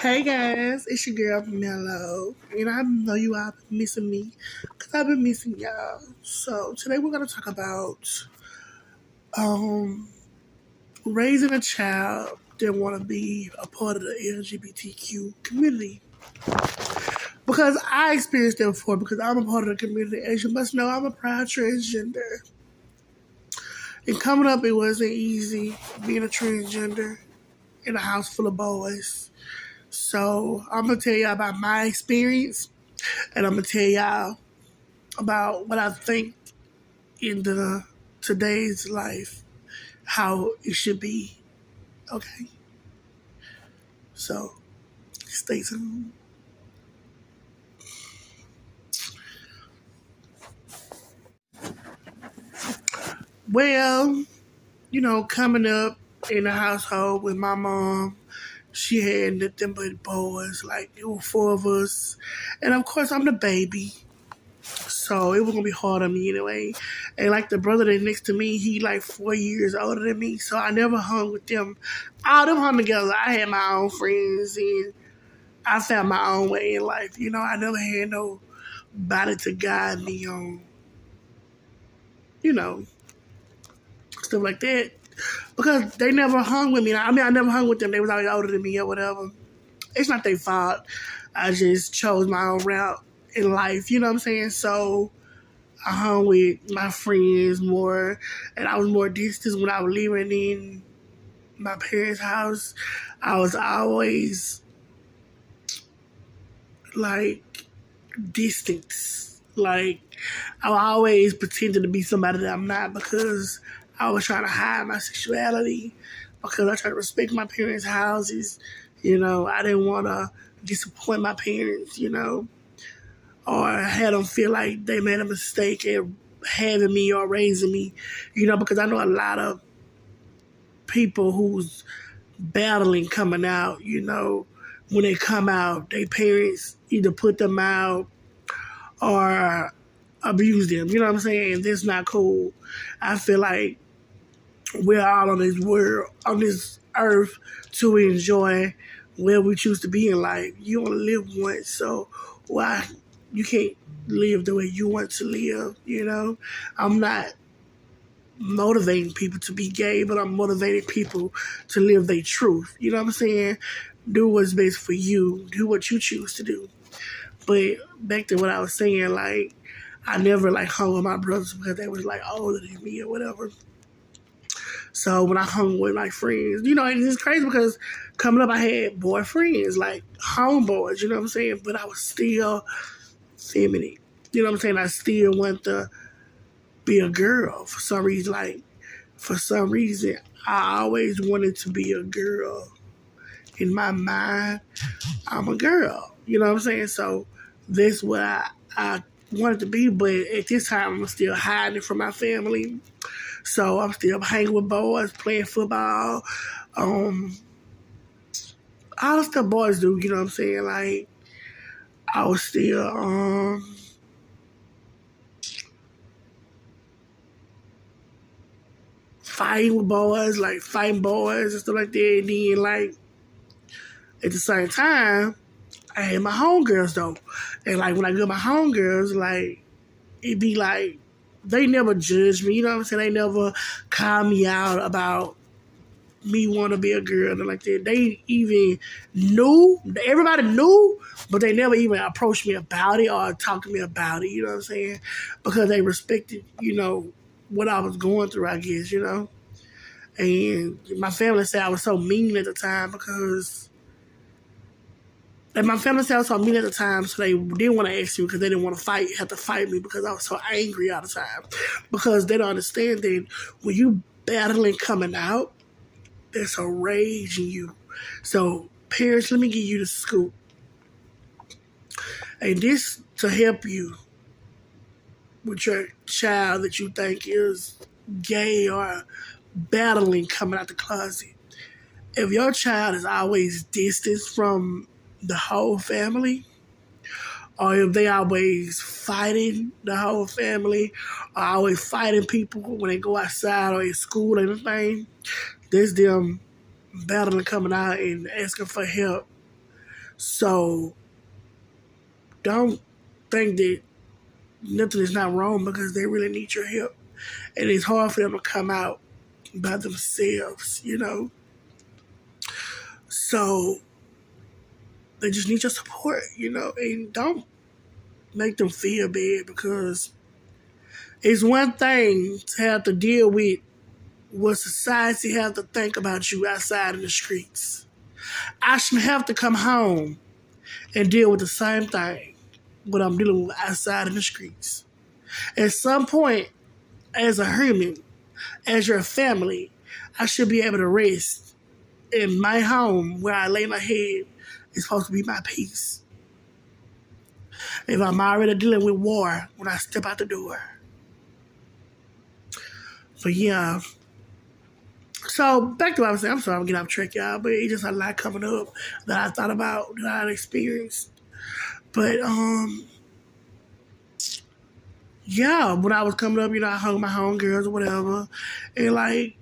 Hey guys, it's your girl Mello, and I know you all been missing me because I've been missing y'all. So today we're gonna talk about um raising a child that want to be a part of the LGBTQ community because I experienced that before because I'm a part of the community. As you must know, I'm a proud transgender, and coming up it wasn't easy being a transgender in a house full of boys. So I'm gonna tell y'all about my experience, and I'm gonna tell y'all about what I think in the today's life, how it should be. Okay, so stay tuned. Well, coming up in a household with my mom, she had nothing but boys. Like there were four of us, and of course I'm the baby. So it was gonna be hard on me anyway. And like the brother that next to me, he like 4 years older than me. So I never hung with them. All them hung together. I had my own friends and I found my own way in life. I never had nobody to guide me on, you know, stuff like that. Because they never hung with me. I mean, I never hung with them. They was always older than me or whatever. It's not their fault. I just chose my own route in life. You know what I'm saying? So I hung with my friends more, and I was more distant when I was living in my parents' house. I was always like distance. Like I always pretended to be somebody that I'm not because I was trying to hide my sexuality because I try to respect my parents' houses. I didn't want to disappoint my parents, or had them feel like they made a mistake in having me or raising me, because I know a lot of people who's battling coming out, when they come out, their parents either put them out or abuse them. You know what I'm saying? That's not cool. I feel like we're all on this world, on this earth, to enjoy where we choose to be in life. You only live once, so why you can't live the way you want to live? I'm not motivating people to be gay, but I'm motivating people to live their truth. You know what I'm saying? Do what's best for you. Do what you choose to do. But back to what I was saying, like I never like hung with my brothers because they was like older than me or whatever. So when I hung with my friends, it's crazy because coming up I had boyfriends, like homeboys, you know what I'm saying? But I was still feminine. You know what I'm saying? I still want to be a girl for some reason. Like for some reason, I always wanted to be a girl. In my mind, I'm a girl. You know what I'm saying? So that's what I wanted to be, but at this time I'm still hiding from my family. So I'm still hanging with boys, playing football, all the stuff boys do, you know what I'm saying? Like I was still fighting with boys, like fighting boys and stuff like that. And then like at the same time, I had my homegirls though. And like when I get my homegirls, like it be like they never judge me, you know what I'm saying? They never call me out about me want to be a girl and like that. They even knew, everybody knew, but they never even approached me about it or talked to me about it, you know what I'm saying? Because they respected, what I was going through, I guess, And my family said I was so mean at the time because and my family said I was so mean at the time, so they didn't want to ask me because they didn't want to have to fight me because I was so angry all the time. Because they don't understand that when you battling coming out, there's a rage in you. So, parents, let me give you the scoop. And this to help you with your child that you think is gay or battling coming out the closet. If your child is always distanced from the whole family, or if they always fighting the whole family, or always fighting people when they go outside or in school or anything, there's them battling coming out and asking for help So don't think that nothing is not wrong because they really need your help. And it's hard for them to come out by themselves, So they just need your support, and don't make them feel bad because it's one thing to have to deal with what society has to think about you outside in the streets. I shouldn't have to come home and deal with the same thing what I'm dealing with outside in the streets. At some point, as a human, as your family, I should be able to rest in my home where I lay my head is supposed to be my peace. If I'm already dealing with war when I step out the door. But yeah. So back to what I was saying. I'm sorry I'm getting off track, y'all, but it's just a lot coming up that I thought about, that I experienced. But yeah, when I was coming up, I hung with my homegirls or whatever. And like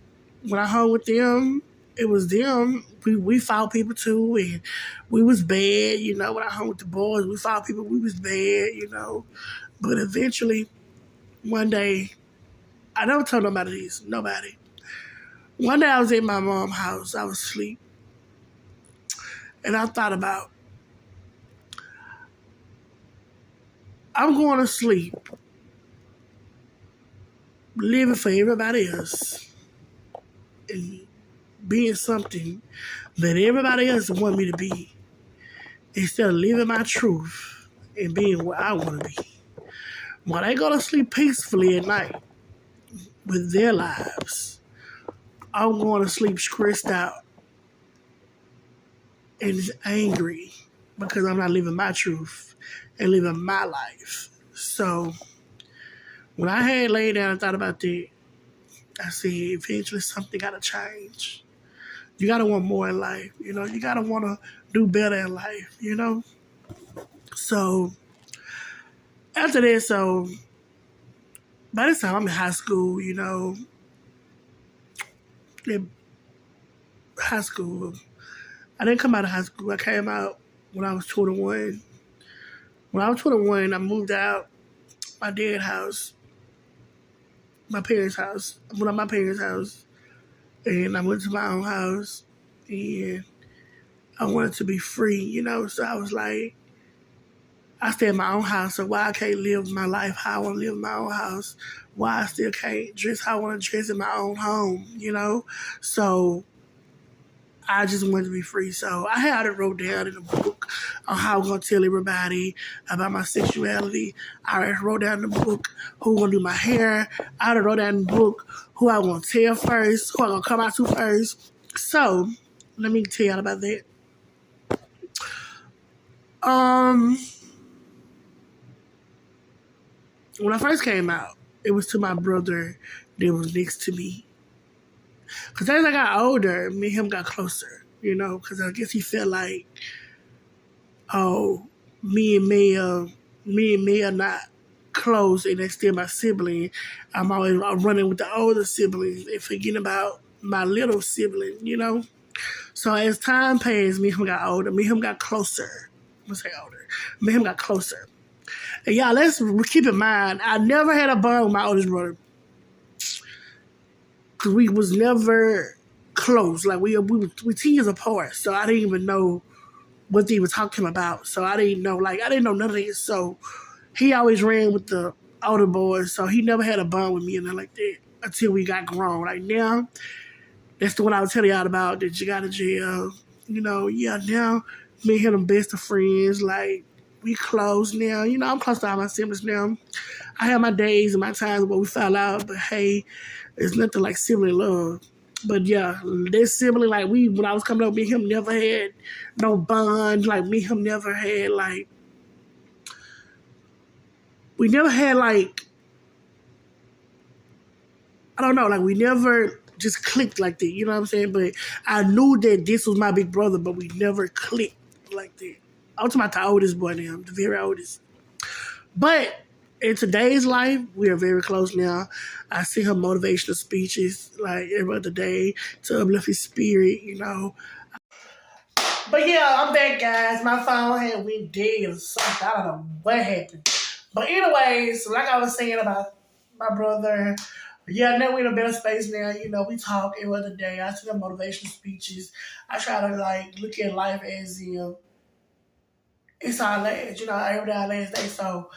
when I hung with them, it was them. We fought people too, and we was bad, When I hung with the boys, we fought people, we was bad, But eventually, one day, I never told nobody this, nobody. One day I was in my mom's house, I was asleep, and I thought about, I'm going to sleep, living for everybody else, and being something that everybody else want me to be, instead of living my truth and being what I want to be. When they go to sleep peacefully at night with their lives, I'm going to sleep stressed out and angry because I'm not living my truth and living my life. So when I had laid down and thought about that, I said, eventually something got to change. You got to want more in life, You got to want to do better in life, So after that, by this time I'm in high school, in high school. I didn't come out of high school. I came out when I was 21. When I was 21, I moved out my dad's house, my parents' house. I went out my parents' house, and I went to my own house, and I wanted to be free, So I was like, I stay in my own house, so why I can't live my life how I want to live in my own house? Why I still can't dress how I want to dress in my own home, So I just wanted to be free. So I had it wrote down in a book on how I'm going to tell everybody about my sexuality. I wrote down in the book who going to do my hair. I wrote down in the book who I want to tell first, who I going to come out to first. So let me tell y'all about that. When I first came out, it was to my brother that was next to me. Because as I got older, me and him got closer, because I guess he felt like, oh, me and May are not close, and they're still my sibling. I'm running with the older siblings and forgetting about my little sibling, So as time passed, me and him got older. Me and him got closer. Let's say older. Me and him got closer. And y'all, let's keep in mind, I never had a bond with my oldest brother. Because we was never close. Like, we 10 years apart. So I didn't even know what they were talking about. So I didn't know none of this. So he always ran with the older boys. So he never had a bond with me and nothing like that until we got grown. Like, now, that's the one I was telling y'all about that you got in jail. Now me and him best of friends. Like, we close now. I'm close to all my siblings now. I have my days and my times where we fell out, but hey, it's nothing like sibling love. But yeah, that sibling, like when I was coming up, me and him never had no bond. Like me and him never had we never had I don't know, we never just clicked like that. You know what I'm saying? But I knew that this was my big brother, but we never clicked like that. I'm talking about the oldest boy now, the very oldest. But in today's life, we are very close now. I see her motivational speeches every other day to uplift his spirit, But yeah, I'm back, guys. My phone had went dead or something. I don't know what happened. But anyways, like I was saying about my brother, yeah, now we're in a better space now. You know, we talk every other day. I send motivational speeches. I try to like look at life as if it's our last, you know, every day our last day. So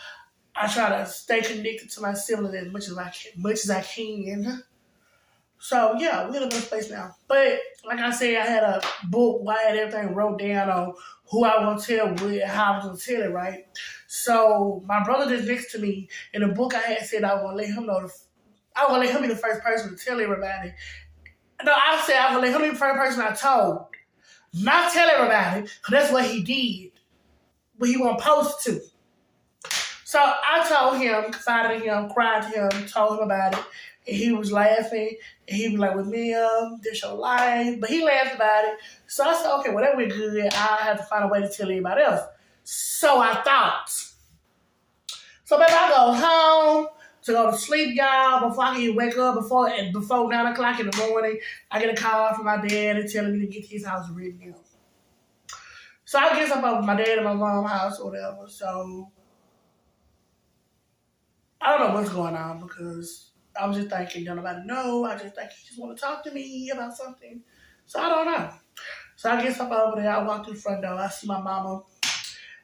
I try to stay connected to my siblings as much as I can. So yeah, we're in a better place now. But like I said, I had a book where I had everything wrote down on who I want to tell what, how I was gonna tell it, right? So my brother that's next to me in the book I had said I was gonna let him know I was gonna let him be the first person to tell everybody. No, I said I was gonna let him be the first person I told. Not tell everybody, because that's what he did. But he wasn't supposed to. So I told him, confided in him, cried to him, told him about it. And he was laughing. And he was like, with me, this your life. But he laughed about it. So I said, okay, well, that went good. I have to find a way to tell anybody else. So I thought. So baby, I go home to go to sleep, y'all, before I can wake up, before 9 o'clock in the morning. I get a call from my dad and telling me to get to his house right now. So I guess I'm up with my dad and my mom's house or whatever. So I don't know what's going on because I was just thinking, don't nobody know. I just think he just want to talk to me about something. So I don't know. So I guess I'm over there. I walk through the front door. I see my mama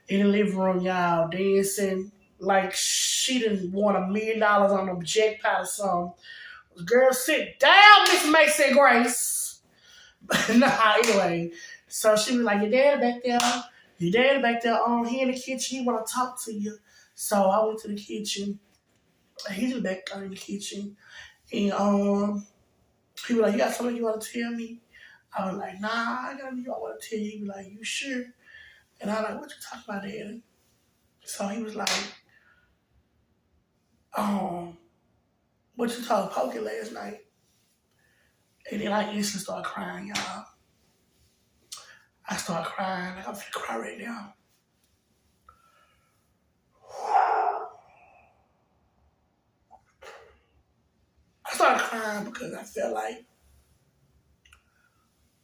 in the living room, y'all, dancing like she done won $1 million on a jackpot or something. Girl, sit down, Miss Mason Grace. Nah, anyway. So she was like, your dad back there. Your dad back there. He in the kitchen. He want to talk to you. So I went to the kitchen. He just back there in the kitchen. And he was like, you got something you want to tell me? I was like, nah, I got something I want to tell you. He was like, you sure? And I was like, what you talking about, Daddy? So he was like, what you told Pokey last night? And then I instantly started crying, y'all. I started crying. Like, I'm finna cry right now. I started crying because I felt like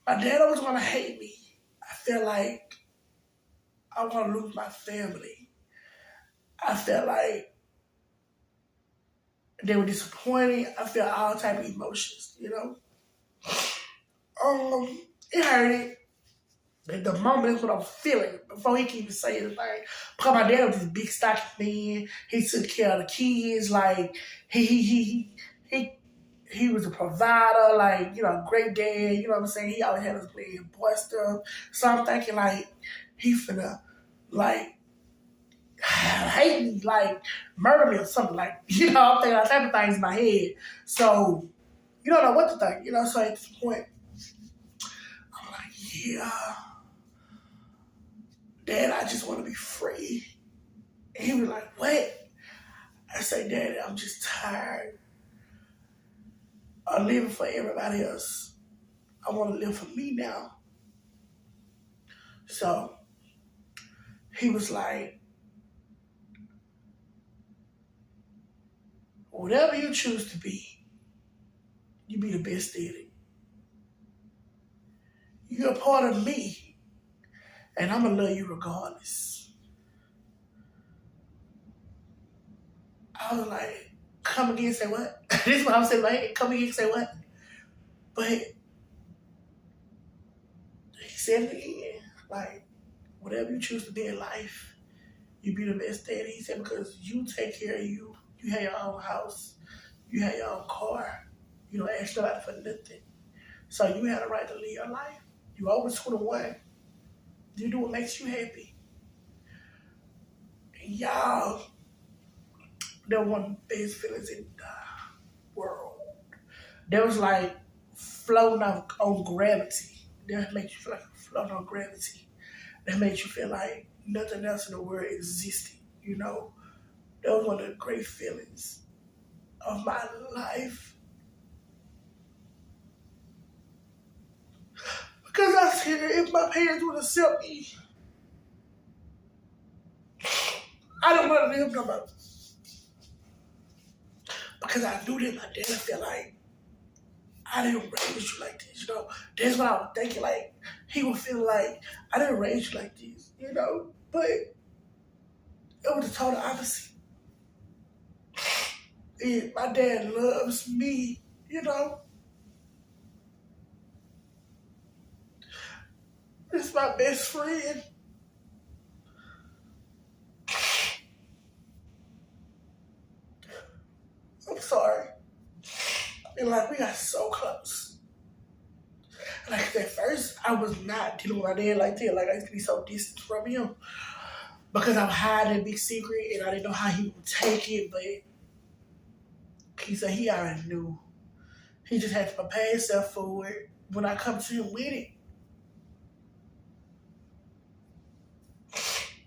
my dad was going to hate me. I felt like I was going to lose my family. I felt like they were disappointed. I felt all type of emotions, you know. It hurted. At the moment, that's what I'm feeling before he can even say anything. Because my dad was this big stocky man. He took care of the kids. Like he was a provider. Like, you know, great dad. You know what I'm saying? He always had us playing boy stuff. So I'm thinking like he finna like hate me, like murder me or something. Like, you know, I'm thinking all type of things in my head. So you don't know what to think. You know, so at this point, I'm like, yeah. Dad, I just want to be free. And he was like, what? I say, Daddy, I'm just tired of living for everybody else. I want to live for me now. So he was like, whatever you choose to be, you be the best at it. You're a part of me. And I'm going to love you regardless. I was like, come again and say what? This is what I was saying, like, come again and say what? But he said it again, like, whatever you choose to be in life, you be the best at it. He said, because you take care of you. You have your own house. You have your own car. You don't ask nobody for nothing. So you have the right to live your life. You over 21. You do what makes you happy. And y'all, they're one of the best feelings in the world. There was like floating on gravity. That makes you feel like floating on gravity. That makes you feel like nothing else in the world existed, you know? That was one of the great feelings of my life. Because I said, if my parents would accept me, I don't want to live no more. Because I knew that my dad felt like, I didn't raise you like this, you know? That's what I was thinking, like, he would feel like I didn't raise you like this, you know? But it was the total opposite. And my dad loves me, you know? He's my best friend. I'm sorry. And like, we got so close. Like, at first, I was not dealing with my dad like that. Like, I used to be so distant from him because I'm hiding a big secret and I didn't know how he would take it. But he said he already knew. He just had to prepare himself for it when I come to him with it.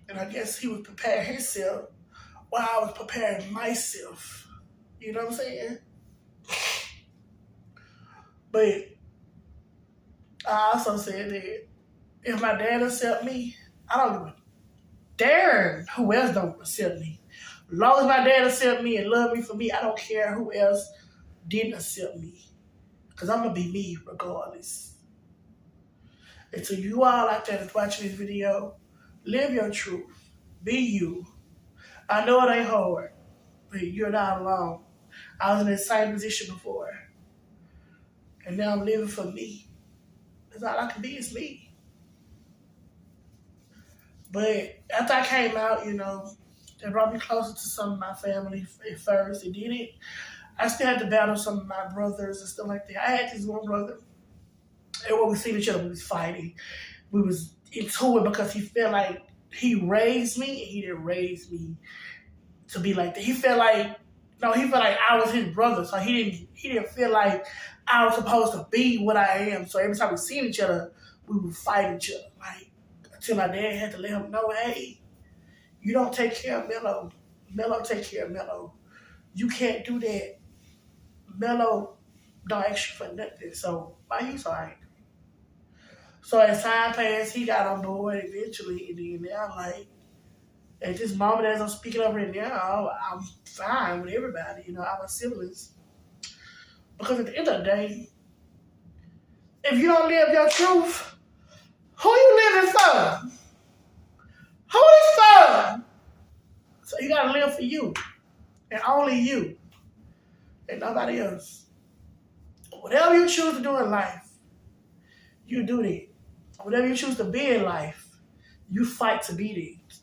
And I guess he was preparing himself while I was preparing myself. You know what I'm saying? But I also said that if my dad accept me, I don't give a damn who else don't accept me. As long as my dad accept me and love me for me, I don't care who else didn't accept me. Because I'm going to be me regardless. And to you all out there that's watching this video, live your truth. Be you. I know it ain't hard, but you're not alone. I was in the same position before. And now I'm living for me. That's all I can be is me. But after I came out, you know, they brought me closer to some of my family at first. It did it. I still had to battle some of my brothers and stuff like that. I had this one brother, and when we seen each other, we was fighting. We was into it because he felt like he raised me, and he didn't raise me to be like that. He felt like I was his brother, so he didn't feel like I was supposed to be what I am. So every time we seen each other, we would fight each other. Like, until my dad had to let him know, hey, you don't take care of Mello. Mello take care of Mello. You can't do that. Mello don't ask you for nothing. So why you so angry? So as time passed, he got on board eventually, and then now, like, at this moment as I'm speaking over it now, I'm fine with everybody, you know, our siblings. Because at the end of the day, if you don't live your truth, who you living for? Who is for? So you gotta live for you. And only you. And nobody else. Whatever you choose to do in life, you do that. Whatever you choose to be in life, you fight to be there.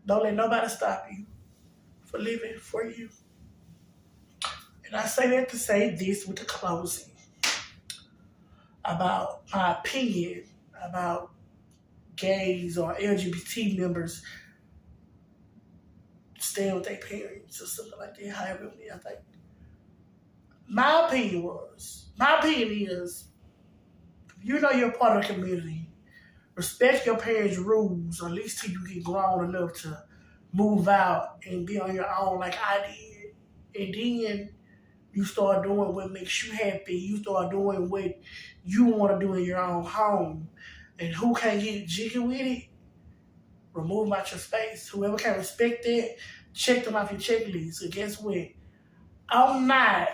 Don't let nobody stop you for living for you. And I say that to say this with the closing about my opinion about gays or LGBT members staying with their parents or something like that, however I think. My opinion is, you know you're part of the community. Respect your parents' rules, or at least till you get grown enough to move out and be on your own like I did. And then you start doing what makes you happy. You start doing what you want to do in your own home. And who can't get jiggy with it, remove them out your space. Whoever can respect it, check them off your checklist. So guess what? I'm not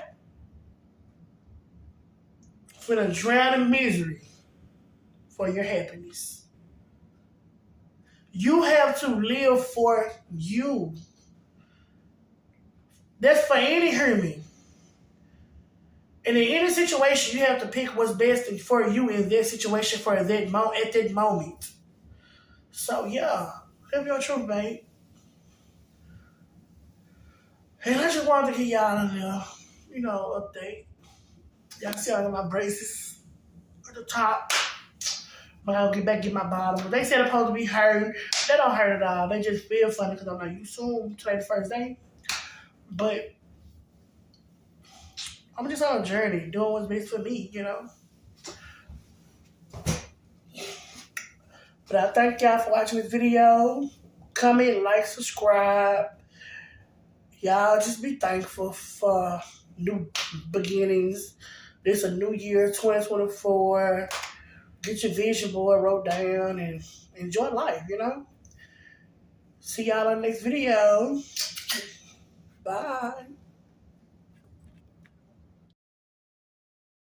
finna drown in misery for your happiness. You have to live for you. That's for any human. And in any situation, you have to pick what's best for you in that situation for at that moment. So yeah, live your truth, babe. And I just wanted to give y'all a little, update. Y'all see all of my braces at the top. But I'll get my bottom. But they said it's supposed to be hurt. They don't hurt at all. They just feel funny because I'm not used to them. Today's the first day. But I'm just on a journey, doing what's best for me, you know. But I thank y'all for watching this video. Comment, like, subscribe. Y'all just be thankful for new beginnings. This a new year, 2024. Get your vision board wrote down and enjoy life, you know. See y'all on the next video. Bye.